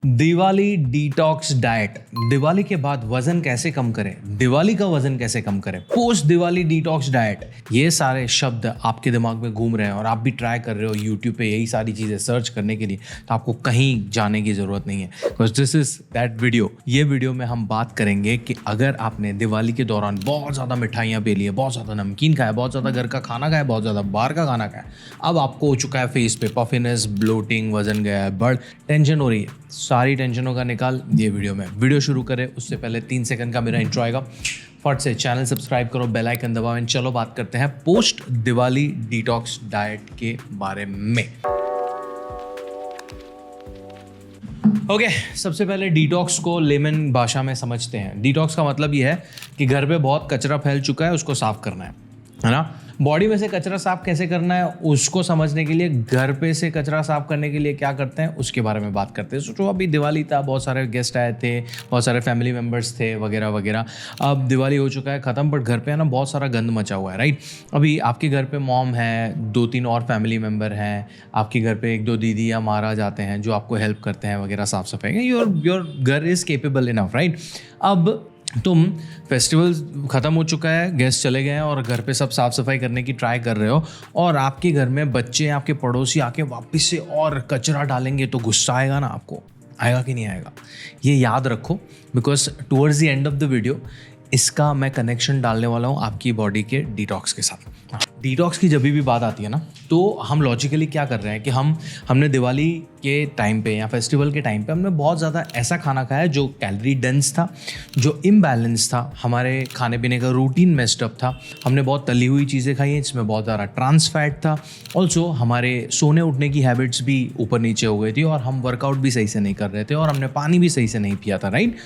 Diwali detox diet. Diwali के बाद वजन कैसे कम करें, दिवाली का वजन कैसे कम करें, पोस्ट दिवाली डिटॉक्स डाइट, ये सारे शब्द आपके दिमाग में घूम रहे हैं और आप भी ट्राई कर रहे हो यूट्यूब पे यही सारी चीज़ें सर्च करने के लिए, तो आपको कहीं जाने की ज़रूरत नहीं है, because this is that video. ये वीडियो में हम बात करेंगे कि अगर आपने दिवाली के दौरान बहुत ज़्यादा मिठाइयाँ पी ली है, बहुत ज़्यादा नमकीन खाया, बहुत ज़्यादा घर का खाना खाया, बहुत ज़्यादा बाहर का खाना खाया, अब आपको हो चुका है फेस पे पफिनेस, ब्लोटिंग, वजन गया है, बढ़ टेंशन हो रही है, सारी टेंशनों का निकाल ये वीडियो में। वीडियो शुरू करें उससे पहले 3 सेकंड का मेरा इंट्रो आएगा, फट से चैनल सब्सक्राइब करो, बेल आइकन दबाओ एंड चलो बात करते हैं पोस्ट दिवाली डिटॉक्स डाइट के बारे में। ओके, सबसे पहले डिटॉक्स को लेमन भाषा में समझते हैं। डिटॉक्स का मतलब ये है कि घर पे बहुत कचरा फैल चुका है, उसको साफ करना है ना। बॉडी में से कचरा साफ कैसे करना है उसको समझने के लिए घर पे से कचरा साफ करने के लिए क्या करते हैं उसके बारे में बात करते हैं। सोचो अभी दिवाली था, बहुत सारे गेस्ट आए थे, बहुत सारे फैमिली मेम्बर्स थे वगैरह वगैरह। अब दिवाली हो चुका है ख़त्म, बट घर पे है ना बहुत सारा गंद मचा हुआ है, राइट। अभी आपके घर पे मॉम है, 2-3 और फैमिली मेम्बर हैं, आपके घर पे 1-2 दीदी या महाराज आते हैं जो आपको हेल्प करते हैं वगैरह साफ सफाई। योर घर इज़ केपेबल इनफ, राइट। अब तुम फेस्टिवल ख़त्म हो चुका है, गेस्ट चले गए हैं और घर पे सब साफ़ सफाई करने की ट्राई कर रहे हो, और आपके घर में बच्चे, आपके पड़ोसी आके वापस से और कचरा डालेंगे तो गुस्सा आएगा ना आपको, आएगा कि नहीं आएगा। ये याद रखो, because towards the end of the video इसका मैं कनेक्शन डालने वाला हूँ आपकी बॉडी के डिटॉक्स के साथ। डिटॉक्स की जब भी बात आती है ना, तो हम लॉजिकली क्या कर रहे हैं कि हमने दिवाली के टाइम पे या फेस्टिवल के टाइम पे हमने बहुत ज़्यादा ऐसा खाना खाया जो कैलोरी डेंस था, जो इम्बैलेंस था, हमारे खाने पीने का रूटीन मेस्ड अप था, हमने बहुत तली हुई चीज़ें खाई हैं, इसमें बहुत ज़्यादा ट्रांस फैट था, ऑल्सो हमारे सोने उठने की हैबिट्स भी ऊपर नीचे हो गई थी, और हम वर्कआउट भी सही से नहीं कर रहे थे, और हमने पानी भी सही से नहीं पिया था, राइट।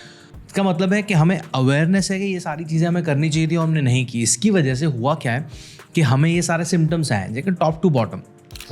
इसका मतलब है कि हमें अवेयरनेस है कि ये सारी चीज़ें हमें करनी चाहिए थी और हमने नहीं की। इसकी वजह से हुआ क्या है कि हमें ये सारे सिम्टम्स आए, जैसे टॉप टू बॉटम।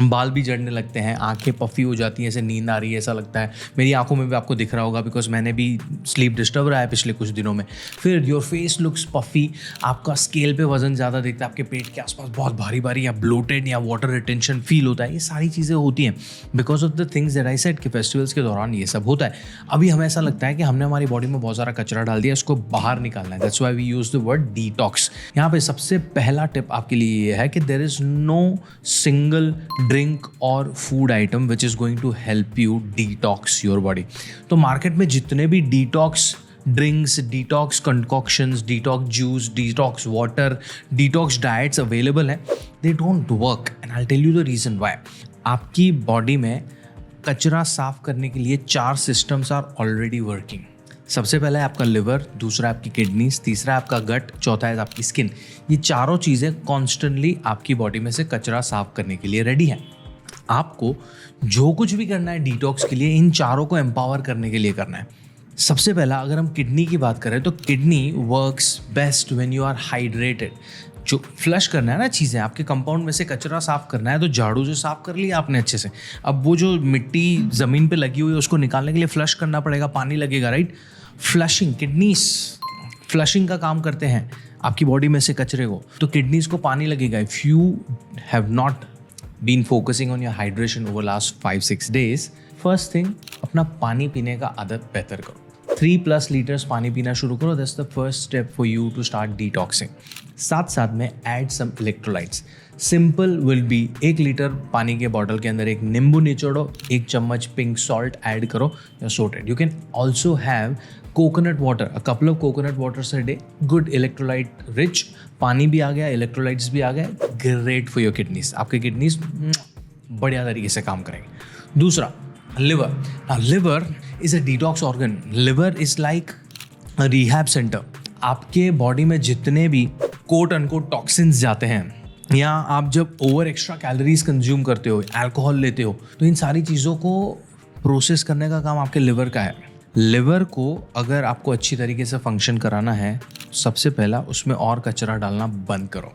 बाल भी झड़ने लगते हैं, आंखें पफी हो जाती हैं, ऐसे नींद आ रही है ऐसा लगता है। मेरी आंखों में भी आपको दिख रहा होगा, बिकॉज मैंने भी स्लीप डिस्टर्ब रहा है पिछले कुछ दिनों में। फिर योर फेस लुक्स पफी, आपका स्केल पे वजन ज़्यादा दिखता है, आपके पेट के आसपास बहुत भारी भारी या ब्लोटेड या वाटर रिटेंशन फील होता है। ये सारी चीज़ें होती हैं because of the things that I said कि फेस्टिवल्स के दौरान ये सब होता है। अभी हमें ऐसा लगता है कि हमने हमारी बॉडी में बहुत सारा कचरा डाल दिया, इसको बाहर निकालना है। That's why we use the word detox. यहाँ पे सबसे पहला टिप आपके लिए ये है कि there is no single drink और food item which is going to help you detox your body. तो मार्केट में जितने भी detox drinks, detox concoctions, detox juice, detox water, detox diets available हैं, they don't work and I tell you the reason why. आपकी body में कचरा साफ करने के लिए 4 सिस्टम्स आर ऑलरेडी वर्किंग। सबसे पहला है आपका लिवर, दूसरा आपकी किडनीज, तीसरा आपका गट, चौथा है आपकी स्किन। ये चारों चीज़ें कॉन्स्टेंटली आपकी बॉडी में से कचरा साफ करने के लिए रेडी हैं। आपको जो कुछ भी करना है डिटॉक्स के लिए, इन चारों को एम्पावर करने के लिए करना है। सबसे पहला अगर हम किडनी की बात करें तो kidney works best when you are hydrated. जो फ्लश करना है ना चीज़ें, आपके कंपाउंड में से कचरा साफ करना है, तो झाड़ू से साफ कर लिया आपने अच्छे से, अब वो जो मिट्टी ज़मीन पे लगी हुई है उसको निकालने के लिए फ्लश करना पड़ेगा, पानी लगेगा, राइट। फ्लशिंग, किडनीज फ्लशिंग का काम करते हैं आपकी बॉडी में से कचरे को, तो किडनीज को पानी लगेगा। If you have not been focusing on your hydration over last 5-6 days, first thing अपना पानी पीने का आदत बेहतर करो। 3+ लीटर्स पानी पीना शुरू करो। That's the first step for you to start detoxing. साथ साथ में add some electrolytes. Simple will be 1 litre पानी के बॉटल के अंदर एक नींबू निचोड़ो, 1 चम्मच पिंक सॉल्ट ऐड करो या sauteed. You can also have coconut water, a couple of coconut waters a day, good electrolyte rich. पानी भी आ गया, इलेक्ट्रोलाइट्स भी आ गए, ग्रेट फॉर योर किडनीज। आपके किडनीज बढ़िया तरीके से काम करेंगे। दूसरा, liver. Liver is a detox organ. Liver is like a rehab centre. आपके बॉडी में जितने भी कोट अनकोट टॉक्सिन्स जाते हैं, या आप जब ओवर एक्स्ट्रा कैलोरीज कंज्यूम करते हो, अल्कोहल लेते हो, तो इन सारी चीज़ों को प्रोसेस करने का काम आपके लिवर का है। लिवर को अगर आपको अच्छी तरीके से फंक्शन कराना है, सबसे पहला उसमें और कचरा डालना बंद करो।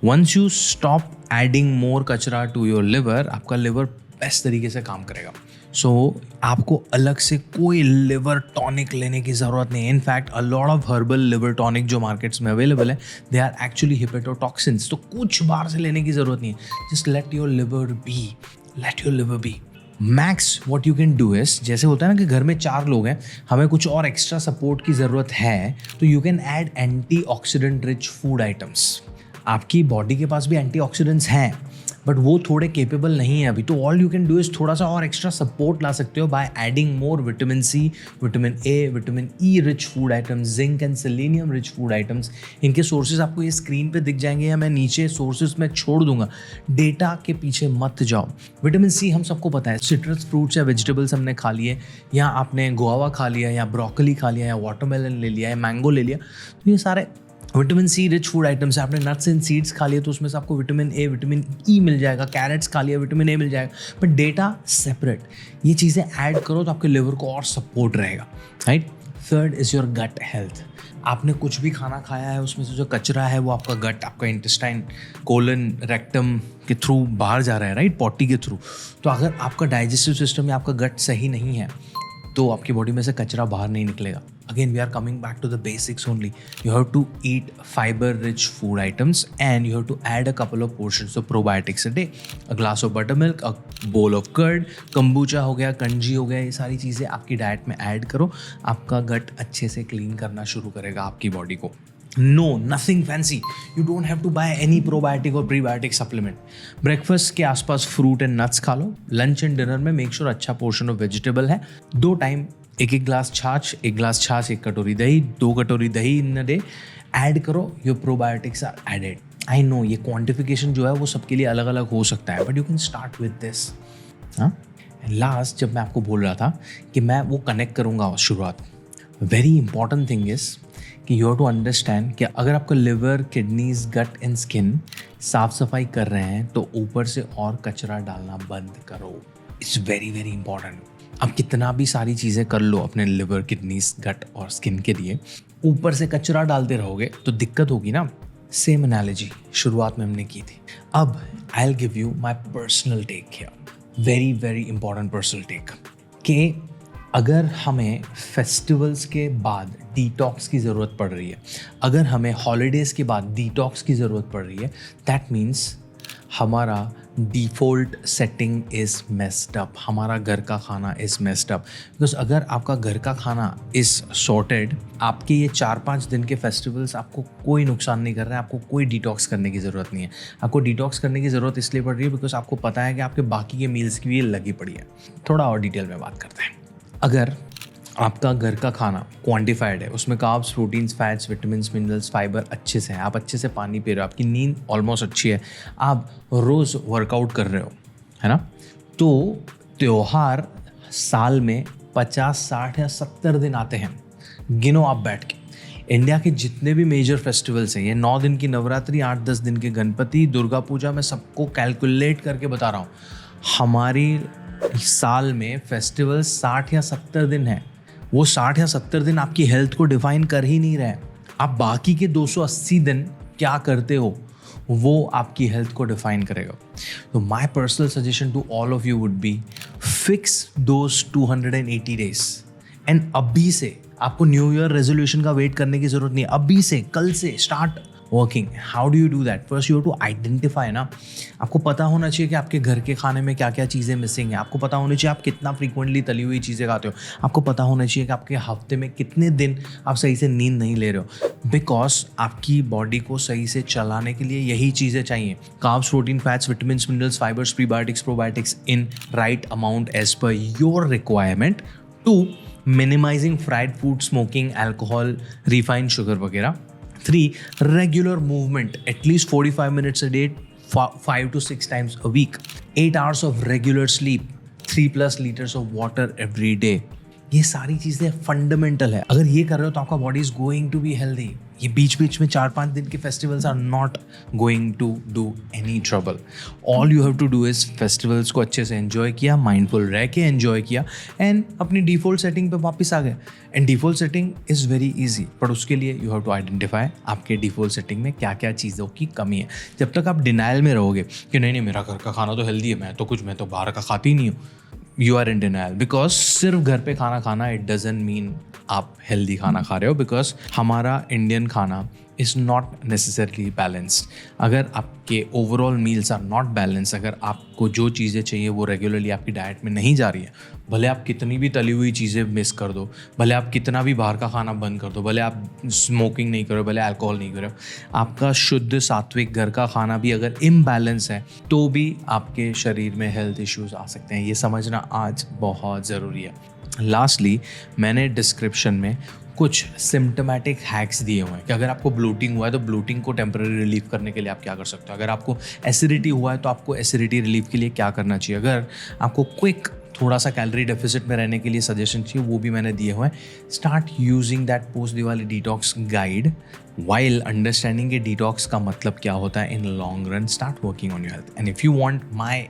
Once you stop adding more कचरा टू योर लिवर, आपका लिवर बेस्ट तरीके से काम करेगा। सो आपको अलग से कोई लिवर टॉनिक लेने की ज़रूरत नहीं है। In fact a lot of herbal liver tonic जो मार्केट्स में अवेलेबल है, दे आर एक्चुअली हिपेटोटॉक्सिन्स। तो कुछ बाहर से लेने की ज़रूरत नहीं है। Just let your liver be, let your liver be. Max what you can do is, जैसे होता है ना कि घर में 4 लोग हैं, हमें कुछ और एक्स्ट्रा सपोर्ट की ज़रूरत है, तो you can add antioxidant rich food items. आपकी बॉडी के पास भी एंटीऑक्सीडेंट्स हैं, बट वो थोड़े केपेबल नहीं है अभी, तो all you can do is थोड़ा सा और एक्स्ट्रा सपोर्ट ला सकते हो by adding more vitamin C, vitamin A, vitamin E rich food items, zinc and selenium rich food items. इनके सोर्सेज आपको ये स्क्रीन पे दिख जाएंगे या मैं नीचे सोर्सेज में छोड़ दूंगा, डेटा के पीछे मत जाओ। विटामिन सी हम सबको पता है, सिट्रस फ्रूट्स या वेजिटेबल्स हमने खा लिए, या आपने गुआवा खा लिया, या ब्रोकली खा लिया, या वाटरमेलन ले लिया, या मैंगो ले लिया, तो ये सारे vitamin C rich food items है। आपने नट्स एंड सीड्स खा लिए तो उसमें से आपको विटामिन ए, विटामिन ई मिल जाएगा। कैरेट्स खा लिया, विटामिन ए मिल जाएगा, बट डेटा सेपरेट। ये चीज़ें ऐड करो तो आपके लिवर को और सपोर्ट रहेगा, right. Third is your gut health. आपने कुछ भी खाना खाया है, उसमें से जो कचरा है वो आपका गट, आपका इंटेस्टाइन, कोलन, रेक्टम के थ्रू बाहर जा रहा है, राइट, पॉटी के थ्रू। तो अगर आपका डाइजेस्टिव सिस्टम या आपका गट सही नहीं है तो आपकी बॉडी में से कचरा बाहर नहीं निकलेगा। Again we are coming back to the basics only. You have to eat fibre rich food items and you have to add a couple of portions of probiotics a day, a glass of butter milk, a bowl of curd, kombucha हो गया, कंजी हो गया, ये सारी चीज़ें आपकी diet में add करो। आपका गट अच्छे से क्लीन करना शुरू करेगा आपकी बॉडी को। No, nothing fancy. You don't have to buy any probiotic or prebiotic supplement. Breakfast के आसपास फ्रूट एंड नट्स खा लो। लंच एंड डिनर में मेक श्योर अच्छा पोर्शन ऑफ वेजिटेबल है। 2 टाइम एक ग्लास छाछ, 1 ग्लास छाछ, 1 कटोरी दही, 2 कटोरी दही इन अ डे ऐड करो। Your probiotics are added. I know ये क्वांटिफिकेशन जो है वो सबके लिए अलग अलग हो सकता है, but you can start with this. हाँ, लास्ट जब मैं आपको बोल रहा था कि मैं वो कनेक्ट करूँगा शुरुआत, वेरी इंपॉर्टेंट थिंग इज कि यू हैव टू अंडरस्टैंड कि अगर आपका liver, kidneys, gut and skin साफ सफाई कर रहे हैं तो ऊपर से और कचरा डालना बंद करो। It's very very important. आप कितना भी सारी चीज़ें कर लो अपने लिवर, किडनीज, गट और स्किन के लिए, ऊपर से कचरा डालते रहोगे तो दिक्कत होगी ना। सेम एनालॉजी शुरुआत में हमने की थी। अब I will give you my personal take here, very very important personal take, कि अगर हमें फेस्टिवल्स के बाद डिटॉक्स की ज़रूरत पड़ रही है, अगर हमें हॉलीडेज़ के बाद डिटॉक्स की ज़रूरत पड़ रही है, दैट मीन्स हमारा default setting is messed up, हमारा घर का खाना इज़ मेस्ड अप। बिकॉज अगर आपका घर का खाना इज़ सॉर्टेड, आपके ये 4-5 दिन के फेस्टिवल्स आपको कोई नुकसान नहीं कर रहे हैं, आपको कोई डिटॉक्स करने की ज़रूरत नहीं है। आपको डिटॉक्स करने की ज़रूरत इसलिए पड़ रही है बिकॉज आपको पता है कि आपके बाकी के मील्स की भी ये लगी पड़ी है। थोड़ा और डिटेल में बात करते हैं। अगर आपका घर का खाना क्वांटिफाइड है, उसमें carbs, proteins, fats, vitamins, minerals, fibre अच्छे से हैं, आप अच्छे से पानी पी रहे हो, आपकी नींद ऑलमोस्ट अच्छी है, आप रोज़ वर्कआउट कर रहे हो, है ना, तो त्योहार साल में 50, 60 या 70 दिन आते हैं। गिनो आप बैठ के। इंडिया के जितने भी मेजर फेस्टिवल्स हैं, ये 9 दिन की नवरात्रि, 8-10 दिन के गणपति, दुर्गा पूजा, मैं सबको कैलकुलेट करके बता रहा हूँ। हमारी साल में फेस्टिवल 60 या 70 दिन है। वो 60 या 70 दिन आपकी हेल्थ को डिफाइन कर ही नहीं रहे। आप बाकी के 280 दिन क्या करते हो वो आपकी हेल्थ को डिफाइन करेगा। तो my personal suggestion to all of you would be fix those 280 days and अभी से आपको न्यू ईयर रेजोल्यूशन का वेट करने की जरूरत नहीं है। अभी से, कल से start working. How do you do that? First you have to identify ना, आपको पता होना चाहिए कि आपके घर के खाने में क्या क्या चीज़ें मिसिंग है। आपको पता होना चाहिए आप कितना फ्रीक्वेंटली तली हुई चीज़ें खाते हो। आपको पता होना चाहिए कि आपके हफ्ते में कितने दिन आप सही से नींद नहीं ले रहे हो, बिकॉज आपकी बॉडी को सही से चलाने के लिए यही चीज़ें चाहिए। Carbs, protein, fats, vitamins, minerals, fibres, prebiotics, probiotics in right amount as per your requirement. 2, minimising fried food, smoking, alcohol, refined sugar वगैरह। 3, regular movement, at least 45 minutes a day, 5 to 6 times a week. 8 hours of regular sleep, 3+ liters of water every day. ये सारी चीज़ें fundamental है। अगर ये कर रहे हो तो आपका body is going to be healthy. ये बीच बीच में 4-5 दिन के festivals are not going to do any trouble. All you have to do is festivals को अच्छे से एंजॉय किया, माइंडफुल रह के एंजॉय किया एंड अपनी डिफ़ॉल्ट सेटिंग पे वापस आ गए। And default setting is very easy, but उसके लिए यू हैव टू आइडेंटिफाई आपके डिफ़ॉल्ट सेटिंग में क्या क्या चीज़ों की कमी है। जब तक आप डिनाइल में रहोगे कि नहीं मेरा घर का खाना तो हेल्दी है, मैं तो बाहर का खाती ही नहीं हूँ, you are in denial. Because सिर्फ घर पे खाना खाना इट डजंट मीन आप हेल्दी खाना खा रहे हो। बिकॉज हमारा इंडियन खाना इज़ नॉट नेसेसरली बैलेंस्ड। अगर आपके overall meals are not balance, अगर आपको जो चीज़ें चाहिए वो रेगुलरली आपकी डाइट में नहीं जा रही है, भले आप कितनी भी तली हुई चीज़ें मिस कर दो, भले आप कितना भी बाहर का खाना बंद कर दो, भले आप स्मोकिंग नहीं करो, भले अल्कोहल नहीं करो, आपका शुद्ध सात्विक घर का खाना भी अगर इम्बैलेंस है तो भी आपके शरीर में हेल्थ इश्यूज आ सकते हैं। ये समझना आज बहुत ज़रूरी है। लास्टली, मैंने डिस्क्रिप्शन में कुछ सिम्टोमेटिक हैक्स दिए हुए हैं कि अगर आपको ब्लोटिंग हुआ है तो ब्लोटिंग को टेम्पररी रिलीफ करने के लिए आप क्या कर सकते हो, अगर आपको एसिडिटी हुआ है तो आपको एसिडिटी रिलीफ के लिए क्या करना चाहिए, अगर आपको क्विक थोड़ा सा कैलोरी डेफिसिट में रहने के लिए सजेशन चाहिए, वो भी मैंने दिए हुए हैं। Start using that post Diwali detox guide while understanding कि डिटॉक्स का मतलब क्या होता है in long run. Start working on your health and if you want my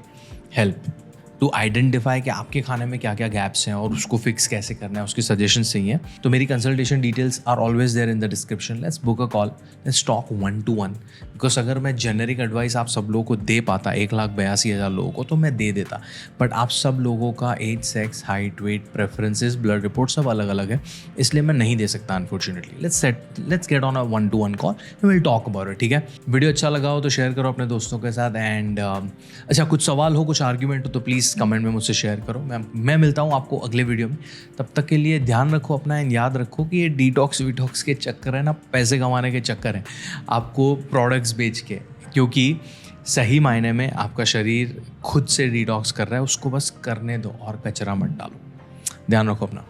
help to identify कि आपके खाने में क्या क्या गैप्स हैं और उसको फिक्स कैसे करना है, उसकी सजेशंस चाहिए, तो मेरी consultation details are always there in the description. Let's book a call, let's talk 1-to-1। Because अगर मैं जेनरिक एडवाइस आप सब लोगों को दे पाता 1,82,000 लोगों को तो मैं दे देता, बट आप सब लोगों का age, sex, height, weight, preferences, blood report सब अलग अलग है, इसलिए मैं नहीं दे सकता unfortunately. Let's get on a 1-to-1 call, will talk about it. ठीक है, वीडियो अच्छा लगा हो तो शेयर करो अपने दोस्तों के साथ एंड अच्छा कुछ सवाल हो, कुछ आर्ग्यूमेंट हो तो प्लीज़ कमेंट में मुझसे शेयर करो। मैं मिलता हूँ आपको अगले वीडियो में। तब तक के लिए ध्यान रखो अपना एंड याद रखो कि ये डिटॉक्स विटॉक्स के चक्कर है ना, पैसे कमाने के चक्कर है आपको प्रोडक्ट्स बेच के, क्योंकि सही मायने में आपका शरीर खुद से डिटॉक्स कर रहा है, उसको बस करने दो और कचरा मत डालो। ध्यान रखो अपना।